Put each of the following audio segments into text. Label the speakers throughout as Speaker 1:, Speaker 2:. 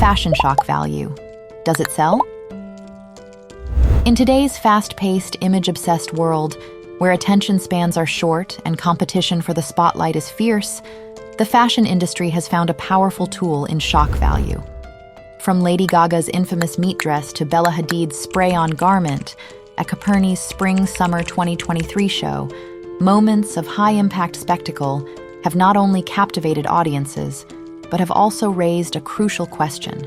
Speaker 1: Fashion shock value. Does it sell? In today's fast-paced, image-obsessed world, where attention spans are short and competition for the spotlight is fierce, the fashion industry has found a powerful tool in shock value. From Lady Gaga's infamous meat dress to Bella Hadid's spray-on garment at Coperni's Spring-Summer 2023 show, moments of high-impact spectacle have not only captivated audiences, but have also raised a crucial question.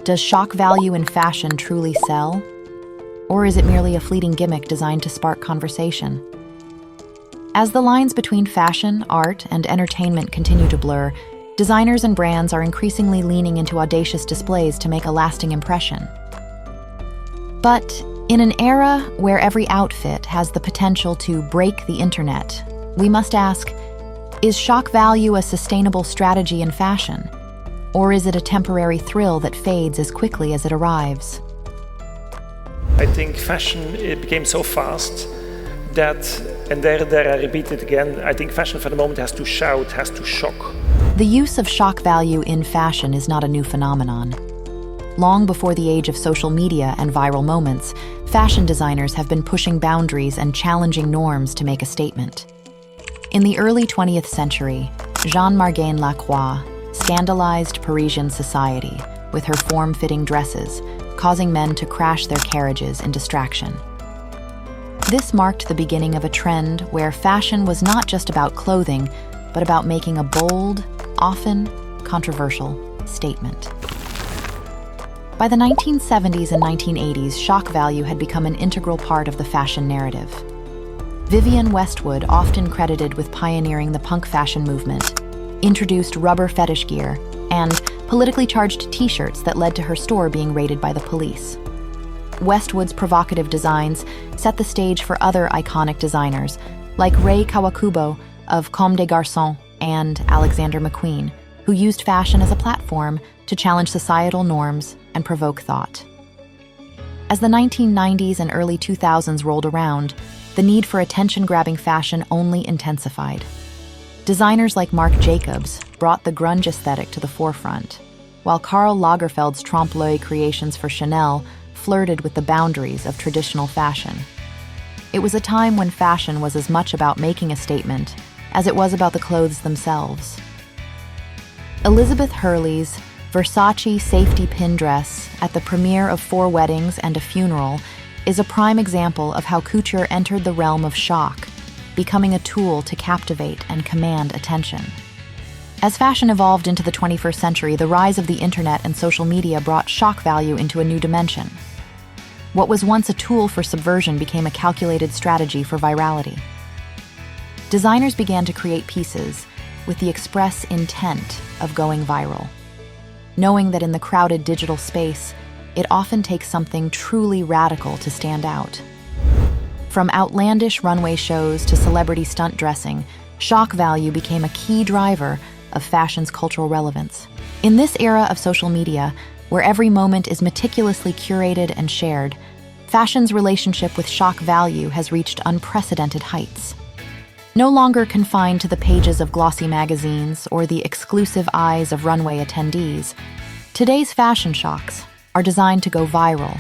Speaker 1: Does shock value in fashion truly sell? Or is it merely a fleeting gimmick designed to spark conversation? As the lines between fashion, art, and entertainment continue to blur, designers and brands are increasingly leaning into audacious displays to make a lasting impression. But in an era where every outfit has the potential to break the internet, we must ask, is shock value a sustainable strategy in fashion? Or is it a temporary thrill that fades as quickly as it arrives?
Speaker 2: I think fashion, it became so fast that, and there I repeat it again, I think fashion for the moment has to shout, has to shock.
Speaker 1: The use of shock value in fashion is not a new phenomenon. Long before the age of social media and viral moments, fashion designers have been pushing boundaries and challenging norms to make a statement. In the early 20th century, Jeanne Lacroix scandalized Parisian society with her form-fitting dresses, causing men to crash their carriages in distraction. This marked the beginning of a trend where fashion was not just about clothing, but about making a bold, often controversial statement. By the 1970s and 1980s, shock value had become an integral part of the fashion narrative. Vivienne Westwood, often credited with pioneering the punk fashion movement, introduced rubber fetish gear and politically charged t-shirts that led to her store being raided by the police. Westwood's provocative designs set the stage for other iconic designers like Rei Kawakubo of Comme des Garçons and Alexander McQueen, who used fashion as a platform to challenge societal norms and provoke thought. As the 1990s and early 2000s rolled around, the need for attention-grabbing fashion only intensified. Designers like Marc Jacobs brought the grunge aesthetic to the forefront, while Karl Lagerfeld's trompe-l'oeil creations for Chanel flirted with the boundaries of traditional fashion. It was a time when fashion was as much about making a statement as it was about the clothes themselves. Elizabeth Hurley's Versace safety pin dress at the premiere of 4 Weddings and a Funeral is a prime example of how couture entered the realm of shock, becoming a tool to captivate and command attention. As fashion evolved into the 21st century, the rise of the internet and social media brought shock value into a new dimension. What was once a tool for subversion became a calculated strategy for virality. Designers began to create pieces with the express intent of going viral, knowing that in the crowded digital space, it often takes something truly radical to stand out. From outlandish runway shows to celebrity stunt dressing, shock value became a key driver of fashion's cultural relevance. In this era of social media, where every moment is meticulously curated and shared, fashion's relationship with shock value has reached unprecedented heights. No longer confined to the pages of glossy magazines or the exclusive eyes of runway attendees, today's fashion shocks are designed to go viral,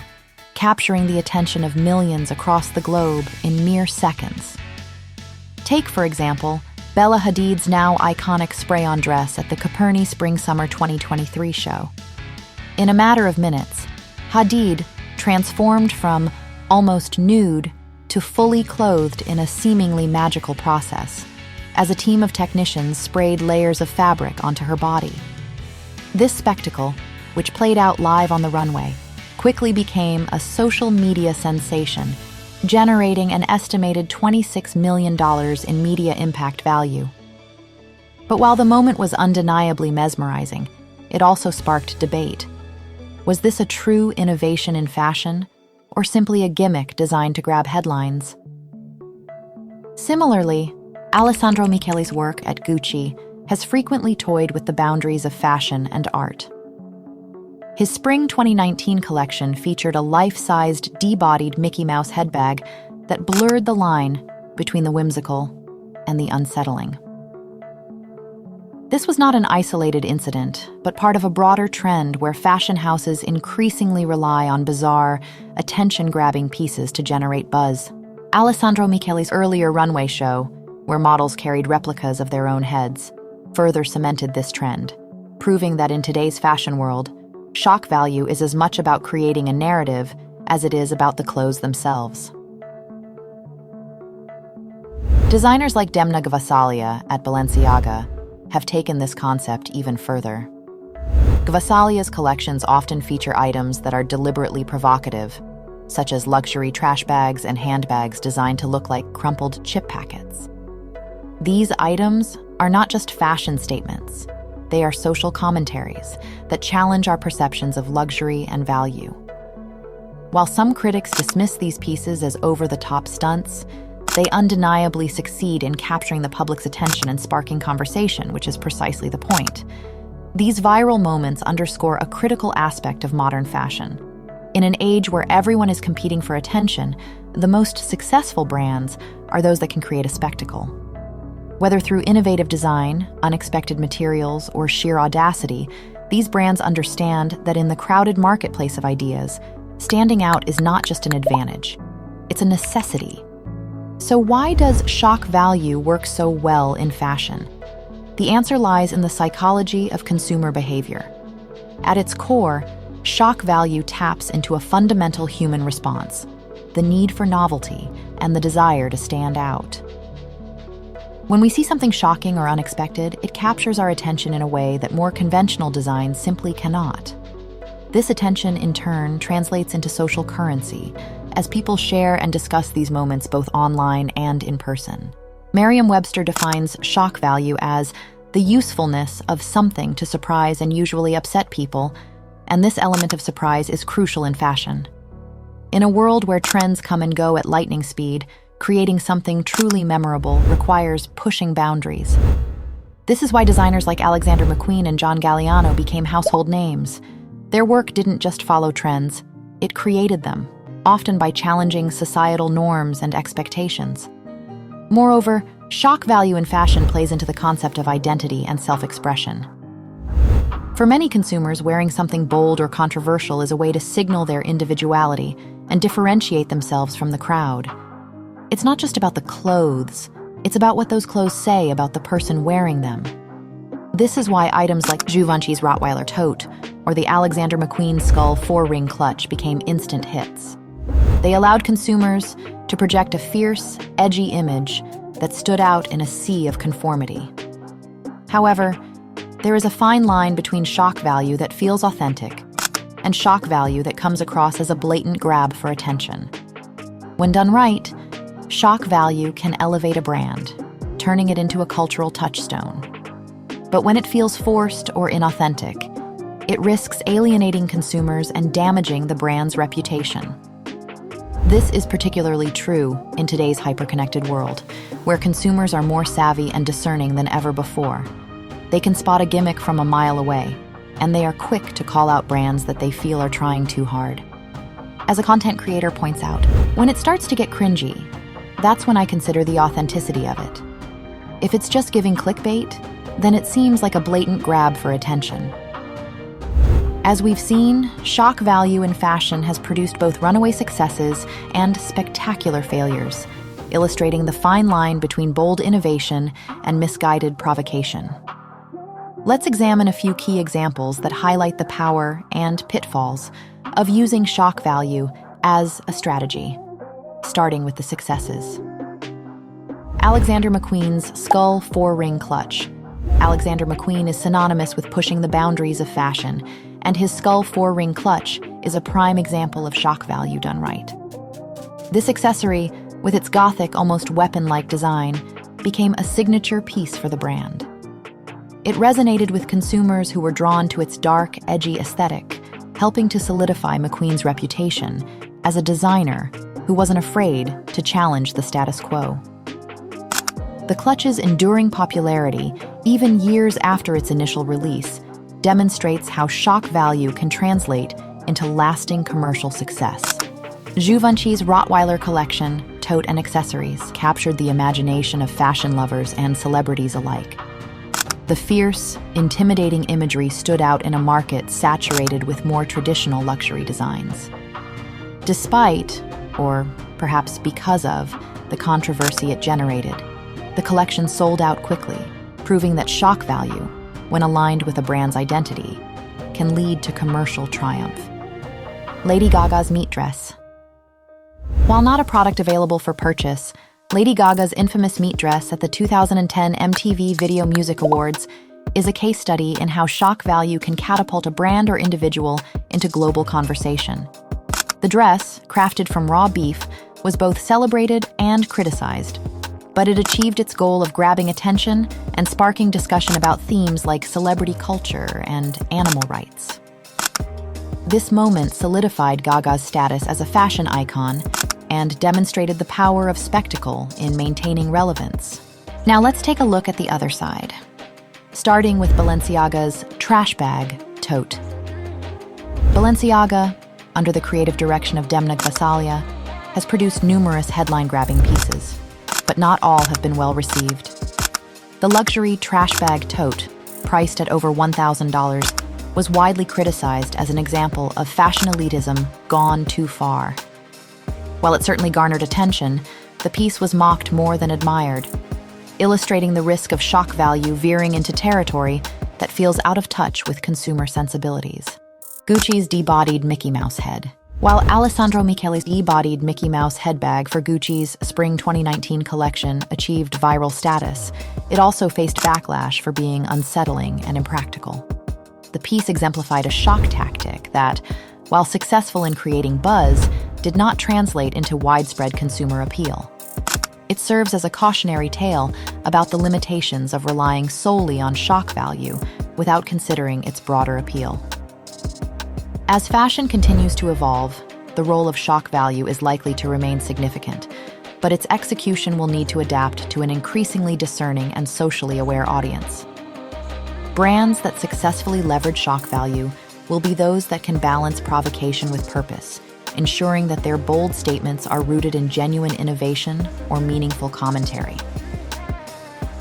Speaker 1: capturing the attention of millions across the globe in mere seconds. Take, for example, Bella Hadid's now iconic spray-on dress at the Coperni Spring-Summer 2023 show. In a matter of minutes, Hadid transformed from almost nude to fully clothed in a seemingly magical process, as a team of technicians sprayed layers of fabric onto her body. This spectacle, which played out live on the runway, quickly became a social media sensation, generating an estimated $26 million in media impact value. But while the moment was undeniably mesmerizing, it also sparked debate. Was this a true innovation in fashion, or simply a gimmick designed to grab headlines? Similarly, Alessandro Michele's work at Gucci has frequently toyed with the boundaries of fashion and art. His Spring 2019 collection featured a life-sized, de-bodied Mickey Mouse headbag that blurred the line between the whimsical and the unsettling. This was not an isolated incident, but part of a broader trend where fashion houses increasingly rely on bizarre, attention-grabbing pieces to generate buzz. Alessandro Michele's earlier runway show, where models carried replicas of their own heads, further cemented this trend, proving that in today's fashion world, shock value is as much about creating a narrative as it is about the clothes themselves. Designers like Demna Gvasalia at Balenciaga have taken this concept even further. Gvasalia's collections often feature items that are deliberately provocative, such as luxury trash bags and handbags designed to look like crumpled chip packets. These items are not just fashion statements. They are social commentaries that challenge our perceptions of luxury and value. While some critics dismiss these pieces as over-the-top stunts, they undeniably succeed in capturing the public's attention and sparking conversation, which is precisely the point. These viral moments underscore a critical aspect of modern fashion. In an age where everyone is competing for attention, the most successful brands are those that can create a spectacle. Whether through innovative design, unexpected materials, or sheer audacity, these brands understand that in the crowded marketplace of ideas, standing out is not just an advantage, it's a necessity. So why does shock value work so well in fashion? The answer lies in the psychology of consumer behavior. At its core, shock value taps into a fundamental human response, the need for novelty and the desire to stand out. When we see something shocking or unexpected, it captures our attention in a way that more conventional designs simply cannot. This attention, in turn, translates into social currency, as people share and discuss these moments both online and in person. Merriam-Webster defines shock value as the usefulness of something to surprise and usually upset people, and this element of surprise is crucial in fashion. In a world where trends come and go at lightning speed, creating something truly memorable requires pushing boundaries. This is why designers like Alexander McQueen and John Galliano became household names. Their work didn't just follow trends, it created them, often by challenging societal norms and expectations. Moreover, shock value in fashion plays into the concept of identity and self-expression. For many consumers, wearing something bold or controversial is a way to signal their individuality and differentiate themselves from the crowd. It's not just about the clothes, it's about what those clothes say about the person wearing them. This is why items like Givenchy's Rottweiler tote or the Alexander McQueen Skull 4-ring clutch became instant hits. They allowed consumers to project a fierce, edgy image that stood out in a sea of conformity. However, there is a fine line between shock value that feels authentic and shock value that comes across as a blatant grab for attention. When done right, shock value can elevate a brand, turning it into a cultural touchstone. But when it feels forced or inauthentic, it risks alienating consumers and damaging the brand's reputation. This is particularly true in today's hyper-connected world, where consumers are more savvy and discerning than ever before. They can spot a gimmick from a mile away, and they are quick to call out brands that they feel are trying too hard. As a content creator points out, when it starts to get cringy, that's when I consider the authenticity of it. If it's just giving clickbait, then it seems like a blatant grab for attention. As we've seen, shock value in fashion has produced both runaway successes and spectacular failures, illustrating the fine line between bold innovation and misguided provocation. Let's examine a few key examples that highlight the power and pitfalls of using shock value as a strategy, starting with the successes. Alexander McQueen's Skull 4-ring clutch. Alexander McQueen is synonymous with pushing the boundaries of fashion, and his Skull 4-ring clutch is a prime example of shock value done right. This accessory, with its gothic, almost weapon-like design, became a signature piece for the brand. It resonated with consumers who were drawn to its dark, edgy aesthetic, helping to solidify McQueen's reputation as a designer who wasn't afraid to challenge the status quo. The clutch's enduring popularity, even years after its initial release, demonstrates how shock value can translate into lasting commercial success. Givenchy's Rottweiler collection, tote and accessories, captured the imagination of fashion lovers and celebrities alike. The fierce, intimidating imagery stood out in a market saturated with more traditional luxury designs. Despite, or perhaps because of, the controversy it generated, the collection sold out quickly, proving that shock value, when aligned with a brand's identity, can lead to commercial triumph. Lady Gaga's meat dress. While not a product available for purchase, Lady Gaga's infamous meat dress at the 2010 MTV Video Music Awards is a case study in how shock value can catapult a brand or individual into global conversation. The dress, crafted from raw beef, was both celebrated and criticized, but it achieved its goal of grabbing attention and sparking discussion about themes like celebrity culture and animal rights. This moment solidified Gaga's status as a fashion icon and demonstrated the power of spectacle in maintaining relevance. Now let's take a look at the other side, starting with Balenciaga's trash bag tote. Balenciaga, under the creative direction of Demna Gvasalia, has produced numerous headline-grabbing pieces, but not all have been well received. The luxury trash bag tote, priced at over $1,000, was widely criticized as an example of fashion elitism gone too far. While it certainly garnered attention, the piece was mocked more than admired, illustrating the risk of shock value veering into territory that feels out of touch with consumer sensibilities. Gucci's de-bodied Mickey Mouse head. While Alessandro Michele's de-bodied Mickey Mouse headbag for Gucci's Spring 2019 collection achieved viral status, it also faced backlash for being unsettling and impractical. The piece exemplified a shock tactic that, while successful in creating buzz, did not translate into widespread consumer appeal. It serves as a cautionary tale about the limitations of relying solely on shock value without considering its broader appeal. As fashion continues to evolve, the role of shock value is likely to remain significant, but its execution will need to adapt to an increasingly discerning and socially aware audience. Brands that successfully leverage shock value will be those that can balance provocation with purpose, ensuring that their bold statements are rooted in genuine innovation or meaningful commentary.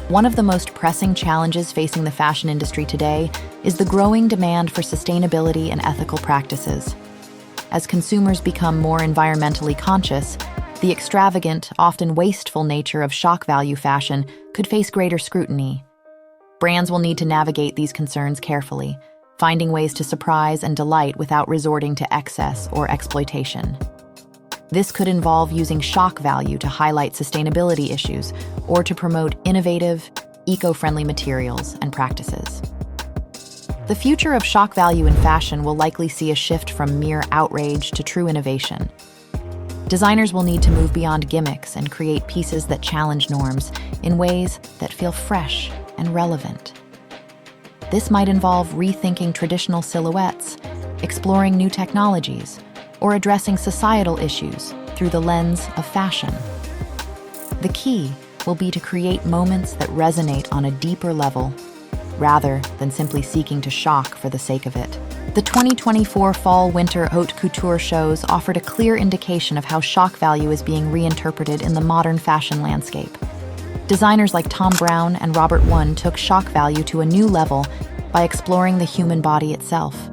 Speaker 1: One of the most pressing challenges facing the fashion industry today is the growing demand for sustainability and ethical practices. As consumers become more environmentally conscious, the extravagant, often wasteful nature of shock value fashion could face greater scrutiny. Brands will need to navigate these concerns carefully, finding ways to surprise and delight without resorting to excess or exploitation. This could involve using shock value to highlight sustainability issues or to promote innovative, eco-friendly materials and practices. The future of shock value in fashion will likely see a shift from mere outrage to true innovation. Designers will need to move beyond gimmicks and create pieces that challenge norms in ways that feel fresh and relevant. This might involve rethinking traditional silhouettes, exploring new technologies, or addressing societal issues through the lens of fashion. The key will be to create moments that resonate on a deeper level, rather than simply seeking to shock for the sake of it. The 2024 Fall-Winter Haute Couture shows offered a clear indication of how shock value is being reinterpreted in the modern fashion landscape. Designers like Thom Browne and Robert Wunn took shock value to a new level by exploring the human body itself.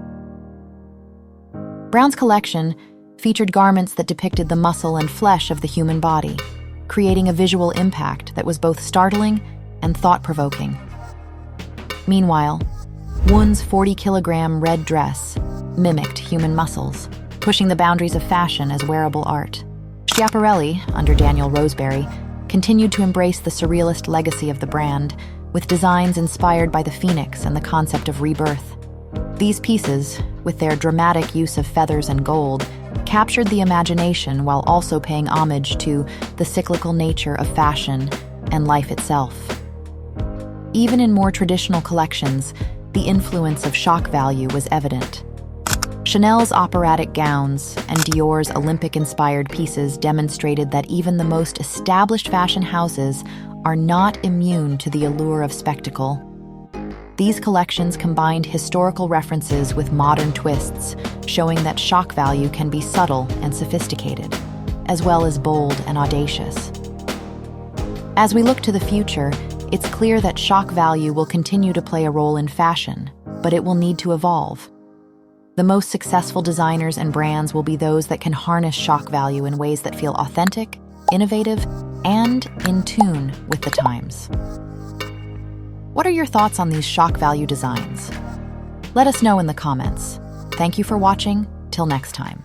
Speaker 1: Browne's collection featured garments that depicted the muscle and flesh of the human body, creating a visual impact that was both startling and thought-provoking. Meanwhile, Wunn's 40-kilogram red dress mimicked human muscles, pushing the boundaries of fashion as wearable art. Schiaparelli, under Daniel Roseberry, continued to embrace the surrealist legacy of the brand, with designs inspired by the phoenix and the concept of rebirth. These pieces, with their dramatic use of feathers and gold, captured the imagination while also paying homage to the cyclical nature of fashion and life itself. Even in more traditional collections, the influence of shock value was evident. Chanel's operatic gowns and Dior's Olympic-inspired pieces demonstrated that even the most established fashion houses are not immune to the allure of spectacle. These collections combined historical references with modern twists, showing that shock value can be subtle and sophisticated, as well as bold and audacious. As we look to the future, It's clear that shock value will continue to play a role in fashion, but it will need to evolve. The most successful designers and brands will be those that can harness shock value in ways that feel authentic, innovative, and in tune with the times. What are your thoughts on these shock value designs? Let us know in the comments. Thank you for watching. Till next time.